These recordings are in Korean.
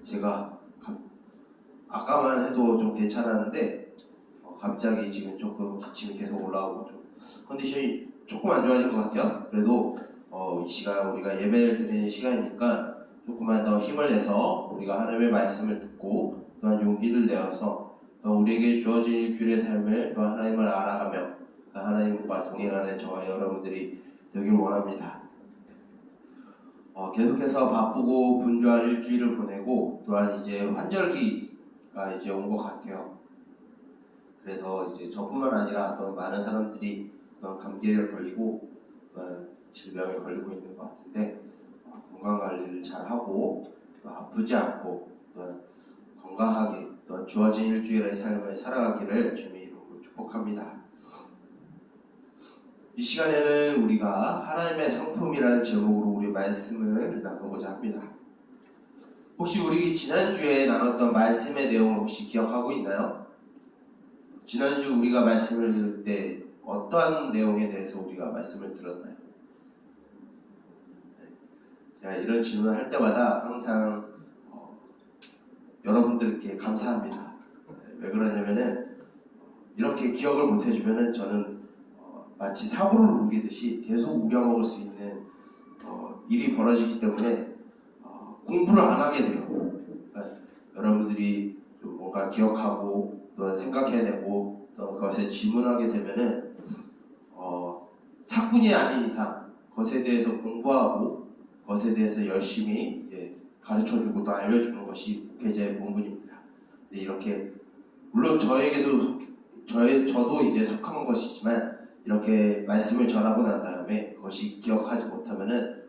제가 아까만 해도 좀 괜찮았는데 갑자기 지금 조금 기침이 계속 올라오고 좀 컨디션이 조금 안 좋아진 것 같아요. 그래도 이 시간 우리가 예배를 드리는 시간이니까 조금만 더 힘을 내서 우리가 하나님의 말씀을 듣고 또한 용기를 내어서 또 우리에게 주어진 일주일의 삶을 또 하나님을 알아가며 하나님과 동행하는 저와 여러분들이 되길 원합니다. 계속해서 바쁘고 분주한 일주일을 보내고 또한 이제 환절기가 이제 온 것 같아요. 그래서 이제 저뿐만 아니라 또 많은 사람들이 감기에 걸리고 질병에 걸리고 있는 것 같은데 건강 관리를 잘 하고 또 아프지 않고 또 건강하게 또 주어진 일주일의 삶을 살아가기를 주님의 이름으로 축복합니다. 이 시간에는 우리가 하나님의 성품이라는 제목으로 우리 말씀을 나누고자 합니다. 혹시 우리 지난주에 나눴던 말씀의 내용을 혹시 기억하고 있나요? 지난주 우리가 말씀을 들을 때 어떠한 내용에 대해서 우리가 말씀을 들었나요? 제가 이런 질문을 할 때마다 항상 여러분들께 감사합니다. 왜 그러냐면은 이렇게 기억을 못 해주면은 저는 마치 사고를 우기듯이 계속 우려먹을 수 있는 일이 벌어지기 때문에 공부를 안 하게 돼요. 그러니까 여러분들이 좀 뭔가 기억하고 또 생각해내고 또 그것에 질문하게 되면은 사꾼이 아닌 이상 그것에 대해서 공부하고 그것에 대해서 열심히 가르쳐주고 또 알려주는 것이 목회자의 본분입니다. 근데 이렇게 물론 저도 이제 속한 것이지만 이렇게 말씀을 전하고 난 다음에 그것이 기억하지 못하면은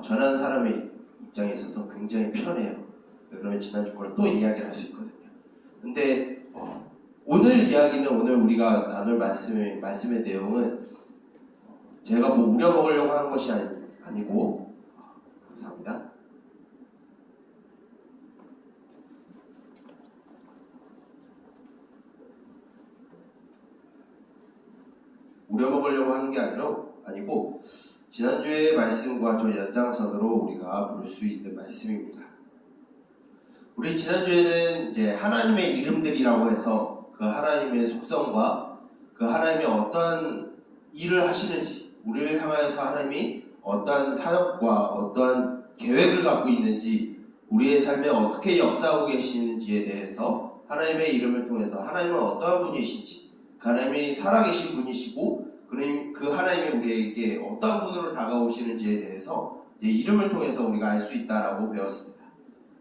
전하는 사람의 입장에 있어서 굉장히 편해요. 그러면 지난주 걸 또 이야기를 할 수 있거든요. 근데 오늘 이야기는 오늘 우리가 나눌 말씀의 내용은 제가 뭐 우려먹으려고 하는 것이 아니고 감사합니다. 우려먹으려고 하는 게 아니고 지난주의 말씀과 좀 연장선으로 우리가 볼 수 있는 말씀입니다. 우리 지난주에는 이제 하나님의 이름들이라고 해서 그 하나님의 속성과 그 하나님이 어떠한 일을 하시는지, 우리를 향하여서 하나님이 어떠한 사역과 어떠한 계획을 갖고 있는지, 우리의 삶에 어떻게 역사하고 계시는지에 대해서 하나님의 이름을 통해서 하나님은 어떠한 분이신지, 하나님이 살아계신 분이시고 그 하나님이 우리에게 어떠한 분으로 다가오시는지에 대해서 이름을 통해서 우리가 알 수 있다라고 배웠습니다.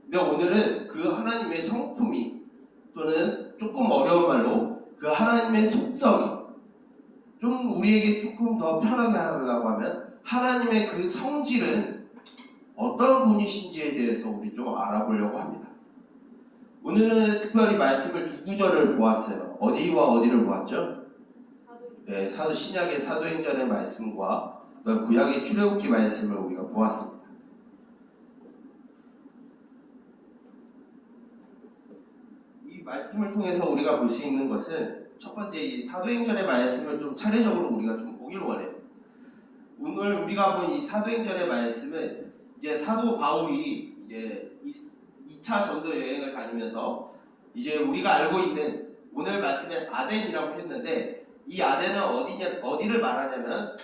근데 오늘은 그 하나님의 성품이 또는 조금 어려운 말로 그 하나님의 속성이 좀 우리에게 조금 더 편하게 하려고 하면 하나님의 그 성질은 어떤 분이신지에 대해서 우리 좀 알아보려고 합니다. 오늘은 특별히 말씀을 두 구절을 보았어요. 어디와 어디를 보았죠? 신약의 사도행전의 말씀과 구약의 출애굽기 말씀을 우리가 보았습니다. 이 말씀을 통해서 우리가 볼 수 있는 것은 첫 번째 이 사도행전의 말씀을 좀 차례적으로 우리가 좀 보길 원해요. 오늘 우리가 본 이 사도행전의 말씀은 이제 사도 바울이 이제 2차 전도 여행을 다니면서 이제 우리가 알고 있는 오늘 말씀에 아덴이라고 했는데 이 아덴은 어디를 말하냐면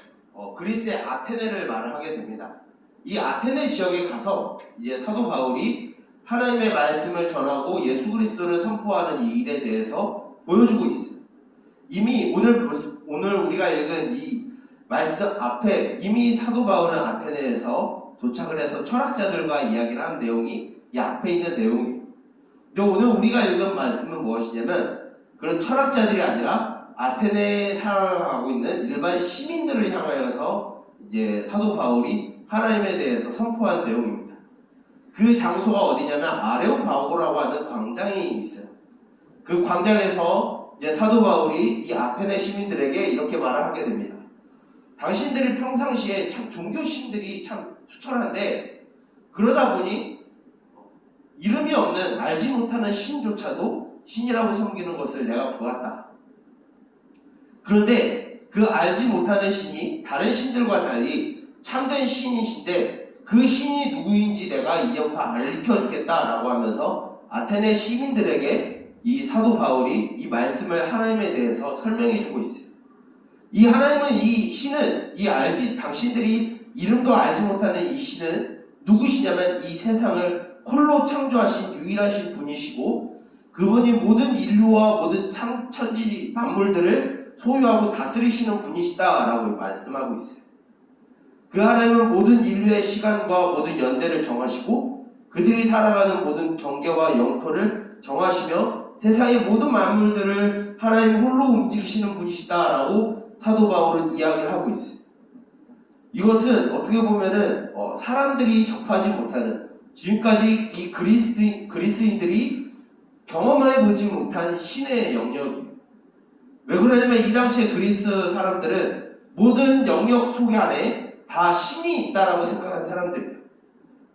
그리스의 아테네를 말을 하게 됩니다. 이 아테네 지역에 가서 이제 사도 바울이 하나님의 말씀을 전하고 예수 그리스도를 선포하는 이 일에 대해서 보여주고 있어요. 이미 오늘 우리가 읽은 이 말씀 앞에 이미 사도 바울은 아테네에서 도착을 해서 철학자들과 이야기를 한 내용이 이 앞에 있는 내용이에요. 근데 오늘 우리가 읽은 말씀은 무엇이냐면 그런 철학자들이 아니라 아테네에 살아가고 있는 일반 시민들을 향하여서 이제 사도 바울이 하나님에 대해서 선포한 내용입니다. 그 장소가 어디냐면 아레오파고라고 하는 광장이 있어요. 그 광장에서 이제 사도 바울이 이 아테네 시민들에게 이렇게 말을 하게 됩니다. 당신들이 평상시에 참 종교신들이 참 투철한데 그러다 보니 이름이 없는 알지 못하는 신조차도 신이라고 섬기는 것을 내가 보았다. 그런데 그 알지 못하는 신이 다른 신들과 달리 참된 신이신데 그 신이 누구인지 내가 이제부터 알려주겠다라고 하면서 아테네 시민들에게 이 사도 바울이 이 말씀을 하나님에 대해서 설명해주고 있어요. 이 하나님은 이 신은 당신들이 이름도 알지 못하는 이 신은 누구시냐면 이 세상을 홀로 창조하신 유일하신 분이시고 그분이 모든 인류와 모든 천지 만물들을 소유하고 다스리시는 분이시다라고 말씀하고 있어요. 그 하나님은 모든 인류의 시간과 모든 연대를 정하시고 그들이 살아가는 모든 경계와 영토를 정하시며 세상의 모든 만물들을 하나님 홀로 움직이시는 분이시다라고 사도 바울은 이야기를 하고 있어요. 이것은 어떻게 보면은 사람들이 접하지 못하는 지금까지 이 그리스인들이 경험해보지 못한 신의 영역이에요. 왜 그러냐면 이 당시에 그리스 사람들은 모든 영역 속 안에 다 신이 있다라고 생각하는 사람들이에요.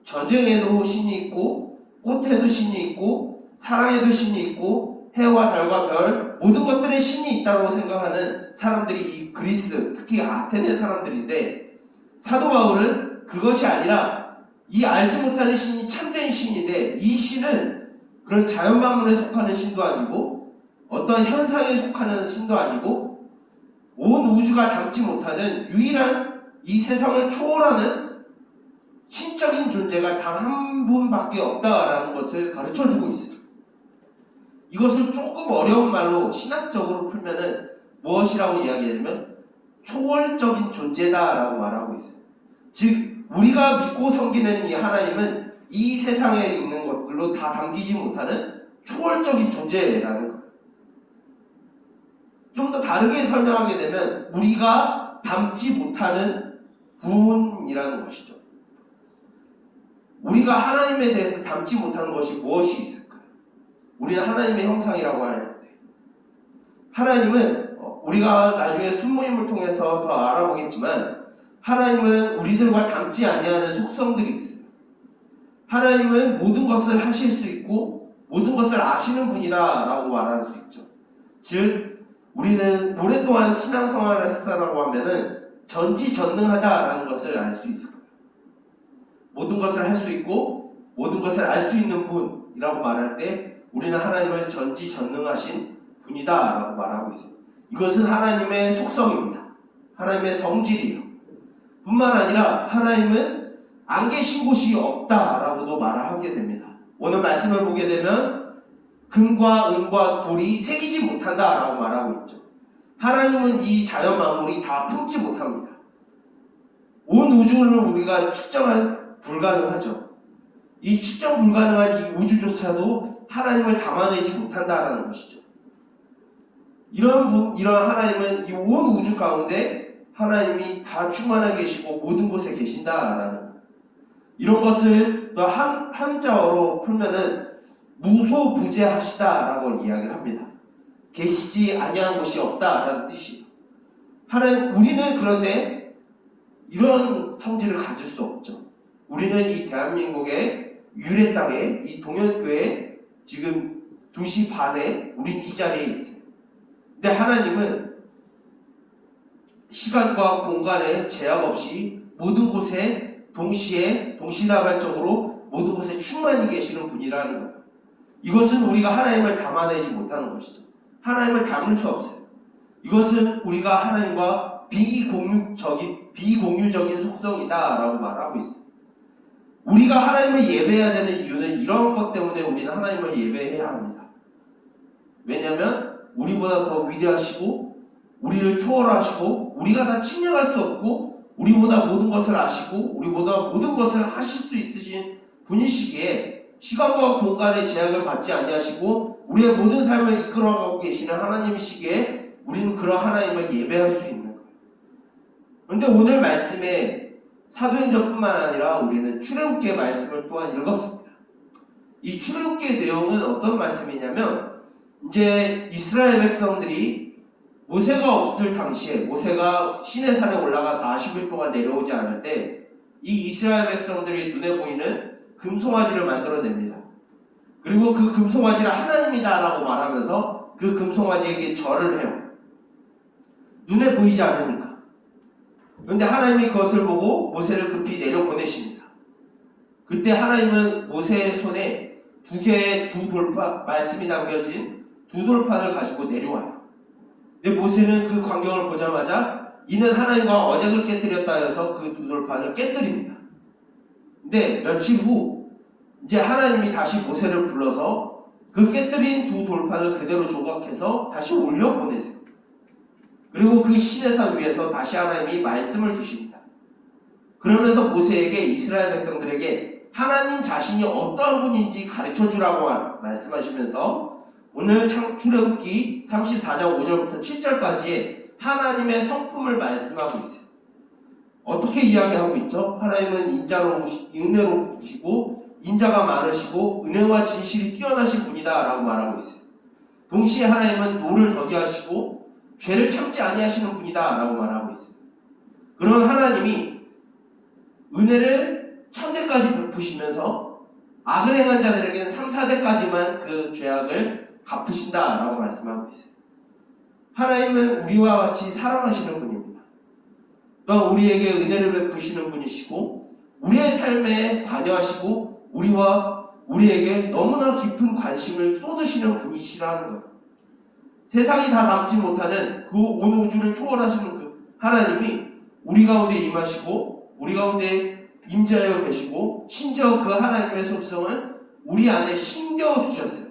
전쟁에도 신이 있고 꽃에도 신이 있고 사랑에도 신이 있고 해와 달과 별 모든 것들에 신이 있다고 생각하는 사람들이 이 그리스 특히 아테네 사람들인데 사도 바울은 그것이 아니라 이 알지 못하는 신이 참된 신인데 이 신은 그런 자연만물에 속하는 신도 아니고 어떤 현상에 속하는 신도 아니고 온 우주가 담지 못하는 유일한 이 세상을 초월하는 신적인 존재가 단 한 분밖에 없다라는 것을 가르쳐주고 있어요. 이것을 조금 어려운 말로 신학적으로 풀면은 무엇이라고 이야기하냐면 초월적인 존재다라고 말하고 있어요. 즉 우리가 믿고 섬기는 이 하나님은 이 세상에 있는 것들로 다 담기지 못하는 초월적인 존재라는 거예요. 좀 더 다르게 설명하게 되면 우리가 담지 못하는 분이라는 것이죠. 우리가 하나님에 대해서 담지 못하는 것이 무엇이 있을까요? 우리는 하나님의 형상이라고 하는데 하나님은 우리가 나중에 순모임을 통해서 더 알아보겠지만 하나님은 우리들과 닮지 아니하는 속성들이 있어요. 하나님은 모든 것을 하실 수 있고 모든 것을 아시는 분이라고 말할 수 있죠. 즉 우리는 오랫동안 신앙생활을 했다라고 하면은 전지전능하다라는 것을 알 수 있을 거예요. 모든 것을 할 수 있고 모든 것을 알 수 있는 분이라고 말할 때 우리는 하나님을 전지전능하신 분이다라고 말하고 있어요. 이것은 하나님의 속성입니다. 하나님의 성질이에요. 뿐만 아니라 하나님은 안 계신 곳이 없다라고도 말을 하게 됩니다. 오늘 말씀을 보게 되면 금과 은과 돌이 새기지 못한다라고 말하고 있죠. 하나님은 이 자연 만물이 다 품지 못합니다. 온 우주를 우리가 측정할 불가능하죠. 이 측정 불가능한 이 우주조차도 하나님을 담아내지 못한다라는 것이죠. 이런 하나님은 이 온 우주 가운데 하나님이 다 충만하게 계시고 모든 곳에 계신다라는 이런 것을 또 한자어로 풀면은 무소부재하시다라고 이야기를 합니다. 계시지 아니한 곳이 없다라는 뜻이에요. 우리는 그런데 이런 성질을 가질 수 없죠. 우리는 이 대한민국의 유래 땅에 이 동현교회 지금 2시 반에 우린 이 자리에 있어요. 근데 하나님은 시간과 공간에 제약 없이 모든 곳에 동시에 동시다발적으로 모든 곳에 충만히 계시는 분이라는 거예요. 이것은 우리가 하나님을 담아내지 못하는 것이죠. 하나님을 담을 수 없어요. 이것은 우리가 하나님과 비공유적인 속성이다라고 말하고 있어요. 우리가 하나님을 예배해야 되는 이유는 이런 것 때문에 우리는 하나님을 예배해야 합니다. 왜냐하면 우리보다 더 위대하시고 우리를 초월하시고 우리가 다 침략할 수 없고 우리보다 모든 것을 아시고 우리보다 모든 것을 하실 수 있으신 분이시기에 시간과 공간의 제약을 받지 아니하시고 우리의 모든 삶을 이끌어가고 계시는 하나님이시기에 우리는 그런 하나님을 예배할 수 있는 거예요. 그런데 오늘 말씀에 사도행전뿐만 아니라 우리는 출애굽기의 말씀을 또한 읽었습니다. 이 출애굽기의 내용은 어떤 말씀이냐면 이제 이스라엘 백성들이 모세가 없을 당시에 모세가 시내산에 올라가 40일 동안 내려오지 않을 때 이 이스라엘 백성들이 눈에 보이는 금송아지를 만들어냅니다. 그리고 그 금송아지를 하나님이다라고 말하면서 그 금송아지에게 절을 해요. 눈에 보이지 않으니까. 그런데 하나님이 그것을 보고 모세를 급히 내려보내십니다. 그때 하나님은 모세의 손에 두 돌판, 말씀이 남겨진 두 돌판을 가지고 내려와요. 근데 모세는 그 광경을 보자마자 이는 하나님과 언약을 깨뜨렸다 해서 그 두 돌판을 깨뜨립니다. 근데 며칠 후 이제 하나님이 다시 모세를 불러서 그 깨뜨린 두 돌판을 그대로 조각해서 다시 올려보내세요. 그리고 그 시내산 위에서 다시 하나님이 말씀을 주십니다. 그러면서 모세에게 이스라엘 백성들에게 하나님 자신이 어떠한 분인지 가르쳐주라고 말씀하시면서 오늘 출애굽기 34장 5절부터 7절까지의 하나님의 성품을 말씀하고 있어요. 어떻게 이야기하고 있죠? 하나님은 은혜로우시고 인자가 많으시고 은혜와 진실이 뛰어나신 분이다 라고 말하고 있어요. 동시에 하나님은 노를 더디하시고 죄를 참지 아니하시는 분이다 라고 말하고 있어요. 그런 하나님이 은혜를 천대까지 베푸시면서 악을 행한 자들에게는 3, 4대까지만 그 죄악을 갚으신다 라고 말씀하고 있어요. 하나님은 우리와 같이 사랑하시는 분입니다. 또 우리에게 은혜를 베푸시는 분이시고 우리의 삶에 관여하시고 우리에게 너무나 깊은 관심을 쏟으시는 분이시라는 거예요. 세상이 다 담지 못하는 그 온 우주를 초월하시는 그 하나님이 우리 가운데 임하시고 우리 가운데 임재하여 계시고 심지어 그 하나님의 속성을 우리 안에 심겨 두셨어요.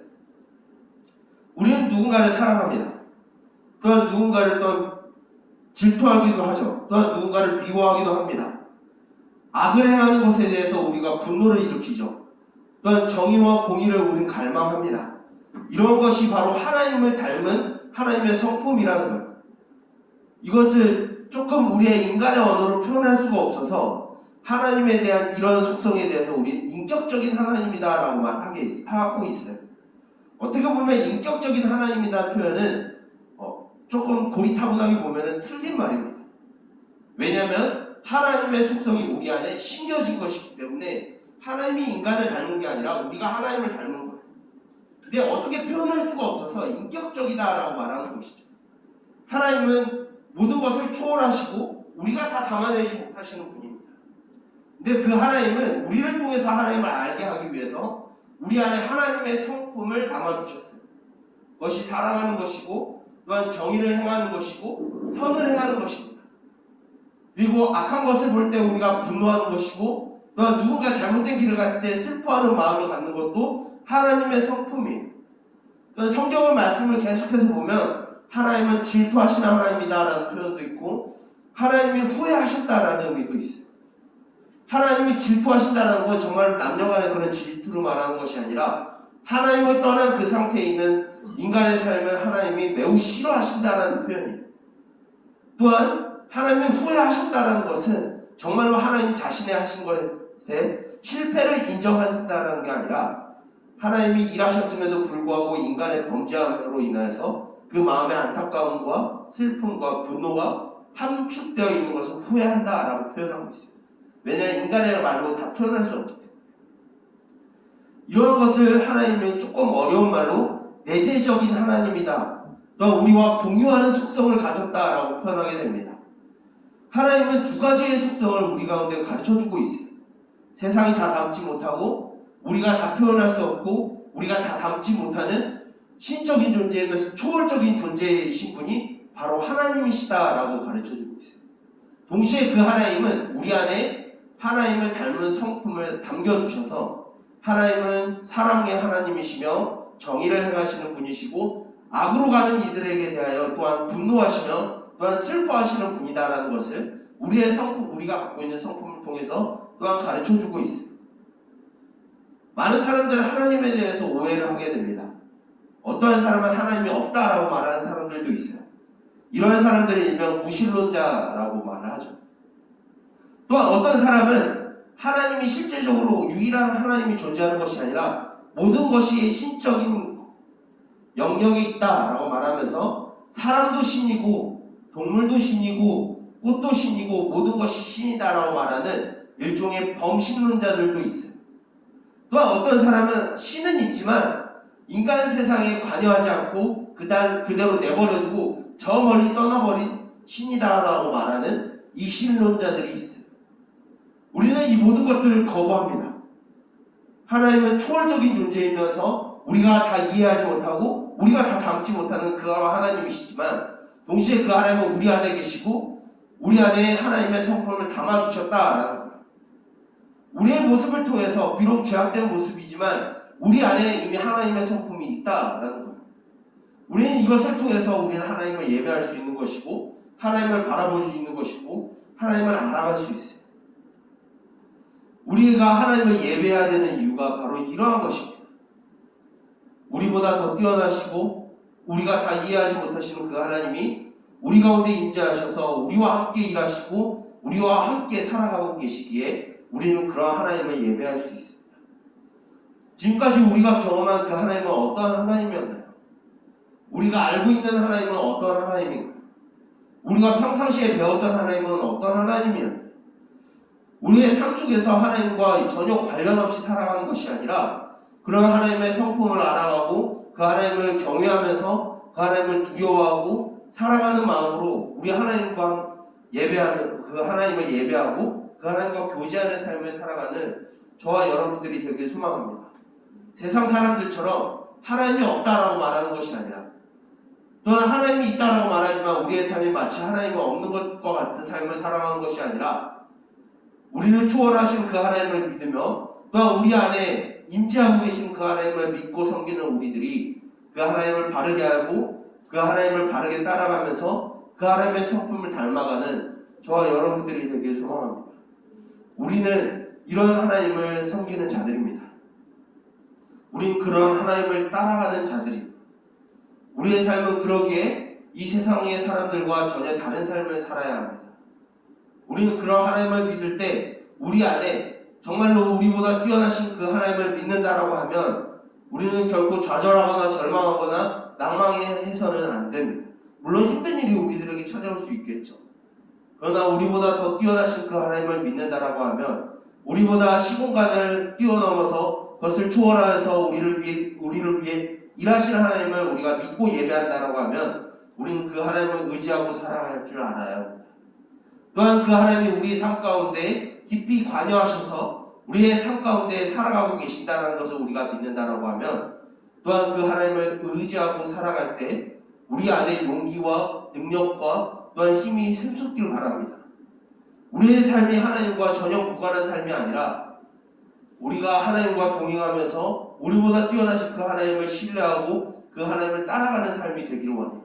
우리는 누군가를 사랑합니다. 또한 누군가를 또 질투하기도 하죠. 또한 누군가를 미워하기도 합니다. 악을 행하는 것에 대해서 우리가 분노를 일으키죠. 또한 정의와 공의를 우리는 갈망합니다. 이런 것이 바로 하나님을 닮은 하나님의 성품이라는 거예요. 이것을 조금 우리의 인간의 언어로 표현할 수가 없어서 하나님에 대한 이런 속성에 대해서 우리는 인격적인 하나님이다라고 하고 있어요. 어떻게 보면 인격적인 하나님이라는 표현은 조금 고리타분하게 보면 틀린 말입니다. 왜냐하면 하나님의 속성이 우리 안에 심겨진 것이기 때문에 하나님이 인간을 닮은 게 아니라 우리가 하나님을 닮은 거예요. 근데 어떻게 표현할 수가 없어서 인격적이다라고 말하는 것이죠. 하나님은 모든 것을 초월하시고 우리가 다 담아내지 못하시는 분입니다. 근데 그 하나님은 우리를 통해서 하나님을 알게 하기 위해서 우리 안에 하나님의 성품을 담아두셨어요. 그것이 사랑하는 것이고 또한 정의를 행하는 것이고 선을 행하는 것입니다. 그리고 악한 것을 볼 때 우리가 분노하는 것이고 또한 누군가 잘못된 길을 갈 때 슬퍼하는 마음을 갖는 것도 하나님의 성품이에요. 성경의 말씀을 계속해서 보면 하나님은 질투하시는 하나님이다라는 표현도 있고 하나님이 후회하셨다라는 의미도 있어요. 하나님이 질투하신다는 건 정말 남녀간의 그런 질투로 말하는 것이 아니라 하나님을 떠난 그 상태에 있는 인간의 삶을 하나님이 매우 싫어하신다라는 표현이에요. 또한 하나님이 후회하셨다는 것은 정말로 하나님 자신이 하신 것에 실패를 인정하신다는 게 아니라 하나님이 일하셨음에도 불구하고 인간의 범죄함으로 인해서 그 마음의 안타까움과 슬픔과 분노가 함축되어 있는 것을 후회한다라고 표현하고 있어요. 왜냐하면 인간의 말로 다 표현할 수 없기 때문에. 이런 것을 하나님은 조금 어려운 말로 내재적인 하나님이다. 또 우리와 공유하는 속성을 가졌다라고 표현하게 됩니다. 하나님은 두 가지의 속성을 우리 가운데 가르쳐주고 있어요. 세상이 다 담지 못하고 우리가 다 표현할 수 없고 우리가 다 담지 못하는 신적인 존재이면서 초월적인 존재이신 분이 바로 하나님이시다라고 가르쳐주고 있어요. 동시에 그 하나님은 우리 안에 하나님을 닮은 성품을 담겨두셔서 하나님은 사랑의 하나님이시며 정의를 행하시는 분이시고 악으로 가는 이들에게 대하여 또한 분노하시며 또한 슬퍼하시는 분이다라는 것을 우리의 성품, 우리가 갖고 있는 성품을 통해서 또한 가르쳐주고 있어요. 많은 사람들은 하나님에 대해서 오해를 하게 됩니다. 어떠한 사람은 하나님이 없다라고 말하는 사람들도 있어요. 이러한 사람들이 일명 무신론자라고 말을 하죠. 또한 어떤 사람은 하나님이 실제적으로 유일한 하나님이 존재하는 것이 아니라 모든 것이 신적인 영역에 있다라고 말하면서 사람도 신이고 동물도 신이고 꽃도 신이고 모든 것이 신이다라고 말하는 일종의 범신론자들도 있어요. 또한 어떤 사람은 신은 있지만 인간 세상에 관여하지 않고 그대로 내버려두고 저 멀리 떠나버린 신이다라고 말하는 이신론자들이 있어요. 우리는 이 모든 것들을 거부합니다. 하나님은 초월적인 존재이면서 우리가 다 이해하지 못하고 우리가 다 담지 못하는 그 하나님이시지만 동시에 그 하나님은 우리 안에 계시고 우리 안에 하나님의 성품을 담아주셨다라는 거예요. 우리의 모습을 통해서 비록 죄악된 모습이지만 우리 안에 이미 하나님의 성품이 있다라는 거예요. 우리는 이것을 통해서 우리는 하나님을 예배할 수 있는 것이고 하나님을 바라볼 수 있는 것이고 하나님을 알아갈 수 있어요. 우리가 하나님을 예배해야 되는 이유가 바로 이러한 것입니다. 우리보다 더 뛰어나시고 우리가 다 이해하지 못하시는 그 하나님이 우리 가운데 임재하셔서 우리와 함께 일하시고 우리와 함께 살아가고 계시기에 우리는 그러한 하나님을 예배할 수 있습니다. 지금까지 우리가 경험한 그 하나님은 어떠한 하나님이었나요? 우리가 알고 있는 하나님은 어떠한 하나님인가요? 우리가 평상시에 배웠던 하나님은 어떤 하나님이었나요? 우리의 삶 속에서 하나님과 전혀 관련 없이 살아가는 것이 아니라 그런 하나님의 성품을 알아가고 그 하나님을 경외하면서 그 하나님을 두려워하고 살아가는 마음으로 우리 하나님과 예배하며 그 하나님을 예배하고 그 하나님과 교제하는 삶을 살아가는 저와 여러분들이 되길 소망합니다. 세상 사람들처럼 하나님이 없다라고 말하는 것이 아니라 또는 하나님이 있다라고 말하지만 우리의 삶이 마치 하나님이 없는 것과 같은 삶을 살아가는 것이 아니라 우리를 초월하신 그 하나님을 믿으며 또한 우리 안에 임재하고 계신 그 하나님을 믿고 섬기는 우리들이 그 하나님을 바르게 알고 그 하나님을 바르게 따라가면서 그 하나님의 성품을 닮아가는 저와 여러분들이 되길 소망합니다. 우리는 이런 하나님을 섬기는 자들입니다. 우린 그런 하나님을 따라가는 자들입니다. 우리의 삶은 그러기에 이 세상의 사람들과 전혀 다른 삶을 살아야 합니다. 우리는 그런 하나님을 믿을 때 우리 안에 정말로 우리보다 뛰어나신 그 하나님을 믿는다라고 하면 우리는 결코 좌절하거나 절망하거나 낭망해서는 안 됩니다. 물론 힘든 일이 우리들에게 찾아올 수 있겠죠. 그러나 우리보다 더 뛰어나신 그 하나님을 믿는다라고 하면 우리보다 시공간을 뛰어넘어서 그것을 초월하여서 우리를 위해 일하시는 하나님을 우리가 믿고 예배한다라고 하면 우리는 그 하나님을 의지하고 살아갈 줄 알아요. 또한 그 하나님이 우리의 삶 가운데 깊이 관여하셔서 우리의 삶 가운데 살아가고 계신다는 것을 우리가 믿는다라고 하면 또한 그 하나님을 의지하고 살아갈 때 우리 안에 용기와 능력과 또한 힘이 샘솟기를 바랍니다. 우리의 삶이 하나님과 전혀 무관한 삶이 아니라 우리가 하나님과 동행하면서 우리보다 뛰어나신 그 하나님을 신뢰하고 그 하나님을 따라가는 삶이 되기를 원해요.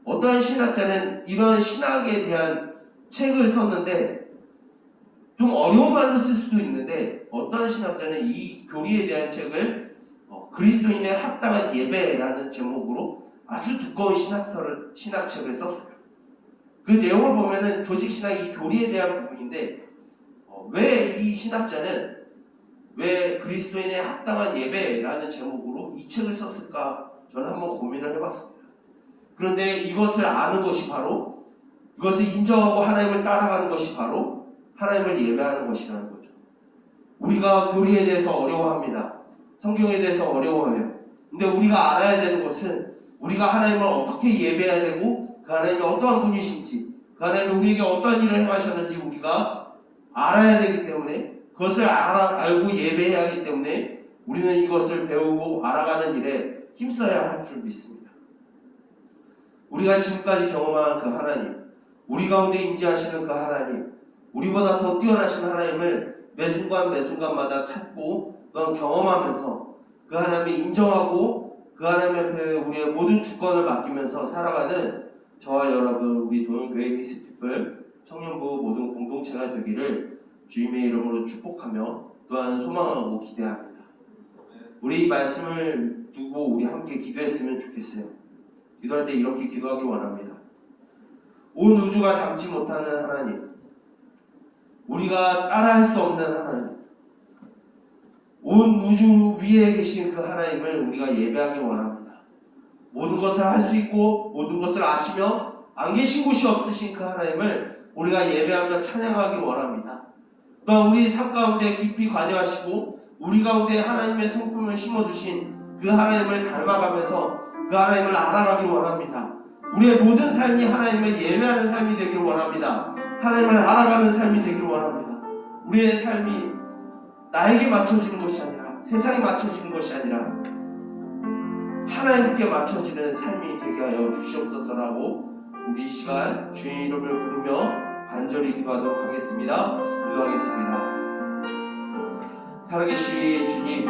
어떠한 신학자는 이런 신학에 대한 책을 썼는데 좀 어려운 말로 쓸 수도 있는데 어떤 신학자는 이 교리에 대한 책을 그리스도인의 합당한 예배라는 제목으로 아주 두꺼운 신학책을 썼어요. 그 내용을 보면은 조직신학 이 교리에 대한 부분인데 왜 이 신학자는 왜 그리스도인의 합당한 예배라는 제목으로 이 책을 썼을까 저는 한번 고민을 해봤습니다. 그런데 이것을 아는 것이 바로 이것을 인정하고 하나님을 따라가는 것이 바로 하나님을 예배하는 것이라는 거죠. 우리가 교리에 대해서 어려워합니다. 성경에 대해서 어려워해요. 근데 우리가 알아야 되는 것은 우리가 하나님을 어떻게 예배해야 되고 그 하나님이 어떠한 분이신지 그 하나님이 우리에게 어떠한 일을 행하셨는지 우리가 알아야 되기 때문에 그것을 알고 예배해야 하기 때문에 우리는 이것을 배우고 알아가는 일에 힘써야 할 줄 믿습니다. 우리가 지금까지 경험한 그 하나님, 우리 가운데 임재하시는 그 하나님, 우리보다 더 뛰어나신 하나님을 매 순간마다 찾고 또한 경험하면서 그 하나님을 인정하고 그 하나님 앞에 우리의 모든 주권을 맡기면서 살아가는 저와 여러분 우리 도용교회 히스피플 청년부 모든 공동체가 되기를 주님의 이름으로 축복하며 또한 소망하고 기대합니다. 우리 이 말씀을 두고 우리 함께 기도했으면 좋겠어요. 기도할 때 이렇게 기도하기 원합니다. 온 우주가 담지 못하는 하나님, 우리가 따라할 수 없는 하나님, 온 우주 위에 계신 그 하나님을 우리가 예배하기 원합니다. 모든 것을 할 수 있고 모든 것을 아시며 안 계신 곳이 없으신 그 하나님을 우리가 예배하며 찬양하기 원합니다. 또한 우리 삶 가운데 깊이 관여하시고 우리 가운데 하나님의 성품을 심어두신 그 하나님을 닮아가면서 그 하나님을 알아가기 원합니다. 우리의 모든 삶이 하나님을 예배하는 삶이 되기를 원합니다. 하나님을 알아가는 삶이 되기를 원합니다. 우리의 삶이 나에게 맞춰지는 것이 아니라 세상에 맞춰지는 것이 아니라 하나님께 맞춰지는 삶이 되게 하여 주시옵소서라고 우리 이 시간 주의 이름을 부르며 간절히 기도하도록 하겠습니다. 기도하겠습니다. 살아계신 주님,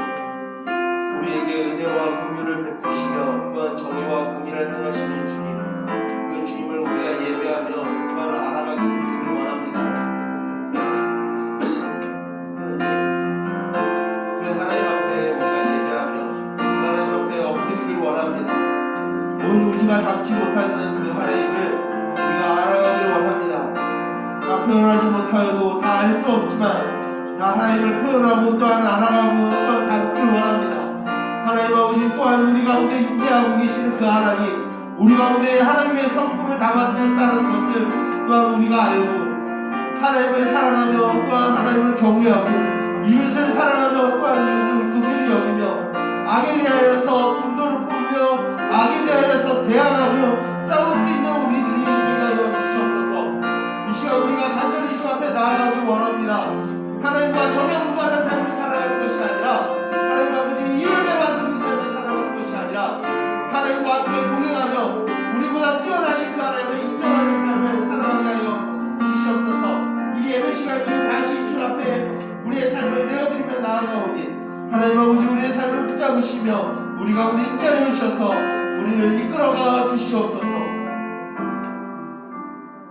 우리에게 은혜와 긍휼을 베푸시며 또한 정의와 공의를 행하시는 주님, 그 주님을 우리가 예배하며 또한 알아가기 힘쓰길 원합니다. 그 하나님 앞에 우리가 예배하며 하나님 앞에 엎드리길 원합니다. 온 우주가 잡지 못하는 그 하나님을 우리가 알아가길 원합니다. 다 표현하지 못하여도 다 알 수 없지만 다 하나님을 표현하고 또한 알아가고 또한 닮길 원합니다. 하나님 아버지, 또한 우리 가운데 임재하고 계시는 그 하나님, 우리 가운데 하나님의 성품을 담아주셨다는 것을 또한 우리가 알고 하나님을 사랑하며 또한 하나님을 경외하고 이웃을 사랑하며 또한 이웃을 긍휼히 여기며 악에 대하여서 분노를 품으며 악에 대하여서 대항하며 싸울 수 있는 우리들이 되게 하여 주시옵소서. 이 시간 우리가 간절히 주 앞에 나아가길 원합니다. 하나님과 전혀 무관한 삶을 살아갈 것이 아니라 하나님 아버지 이율배 받는 삶을 살아갈 것이 아니라 하나님과 함께 동행하며 우리보다 뛰어나신 그 하나님을 인정하는 삶을 살아가게 하여 주시옵소서. 이 예배 시간 이후 다시 주 앞에 우리의 삶을 내어드리며 나아가오니 하나님 아버지 우리의 삶을 붙잡으시며 우리 가운데 임재하여 주셔서 우리를 이끌어가 주시옵소서.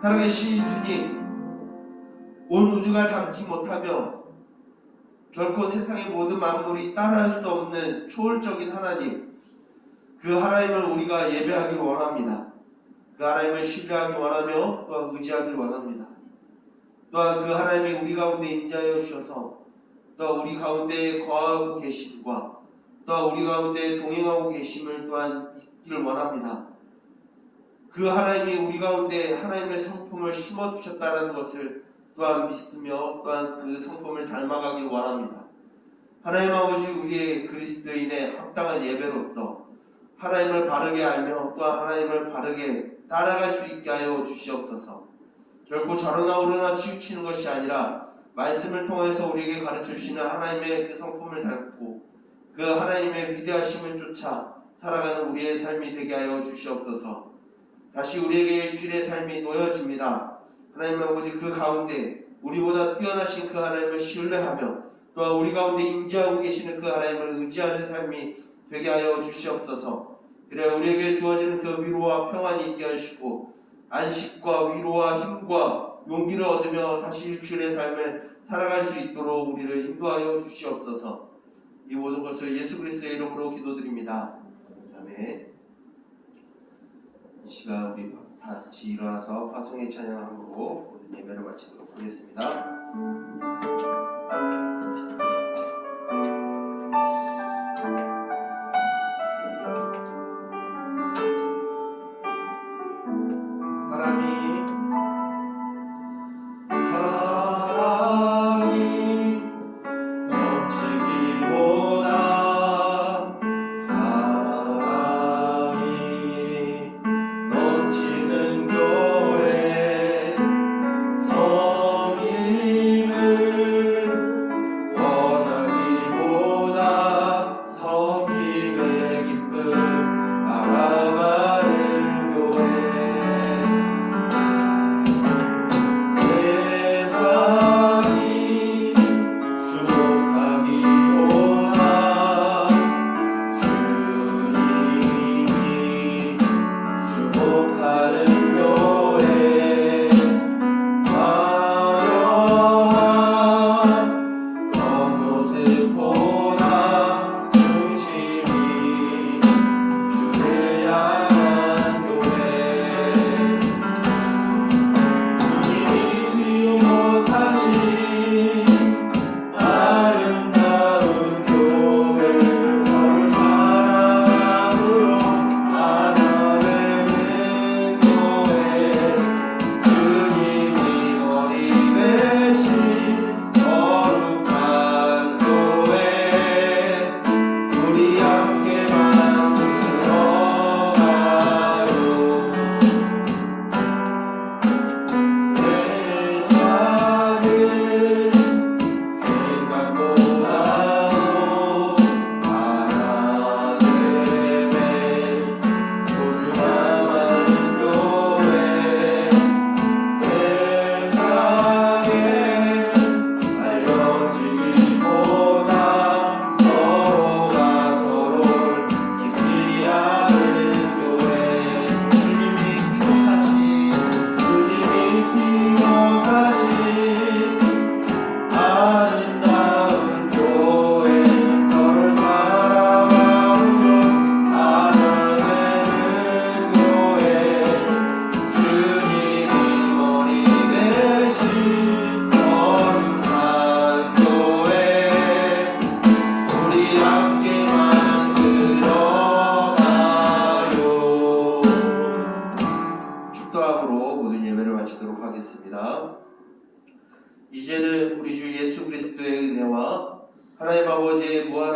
살아계신 주님, 온 우주가 담지 못하며 결코 세상의 모든 만물이 따라할 수 없는 초월적인 하나님, 그 하나님을 우리가 예배하길 원합니다. 그 하나님을 신뢰하길 원하며 또한 의지하길 원합니다. 또한 그 하나님이 우리 가운데 임재하여 주셔서 또한 우리 가운데 거하고 계심과 또한 우리 가운데 동행하고 계심을 또한 있기를 원합니다. 그 하나님이 우리 가운데 하나님의 성품을 심어주셨다는 것을 또한 믿으며 또한 그 성품을 닮아가길 원합니다. 하나님 아버지, 우리의 그리스도인의 합당한 예배로서 하나님을 바르게 알며 또한 하나님을 바르게 따라갈 수 있게 하여 주시옵소서. 결코 저러나 오르나 치우치는 것이 아니라 말씀을 통해서 우리에게 가르쳐 주시는 하나님의 그 성품을 닮고 그 하나님의 위대하심을 쫓아 살아가는 우리의 삶이 되게 하여 주시옵소서. 다시 우리에게 일주일의 삶이 놓여집니다. 하나님 아버지, 그 가운데 우리보다 뛰어나신 그 하나님을 신뢰하며 또한 우리 가운데 임재하고 계시는 그 하나님을 의지하는 삶이 되게 하여 주시옵소서. 그래 우리에게 주어지는 그 위로와 평안이 있게 하시고 안식과 위로와 힘과 용기를 얻으며 다시 일주일의 삶을 살아갈 수 있도록 우리를 인도하여 주시옵소서. 이 모든 것을 예수 그리스도의 이름으로 기도드립니다. 아멘. 이 시간 우리 다 같이 일어나서 파송의 찬양함으로 모든 예배를 마치도록 하겠습니다.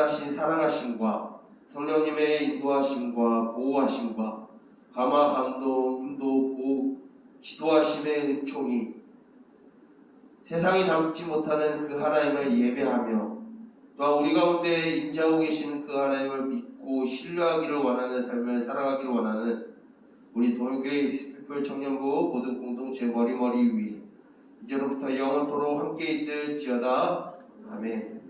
충만하신 사랑하심과 성령님의 인도하심과 보호하심과 감화, 감동, 인도, 보호, 지도하심의 은총이 세상이 담지 못하는 그 하나님을 예배하며 또한 우리 가운데 임재하고 계시는 그 하나님을 믿고 신뢰하기를 원하는 삶을 살아가기를 원하는 우리 돌교회 히스피플 청년부 모든 공동체 머리머리 위에 이제로부터 영원토록 함께 있을지어다. 아멘.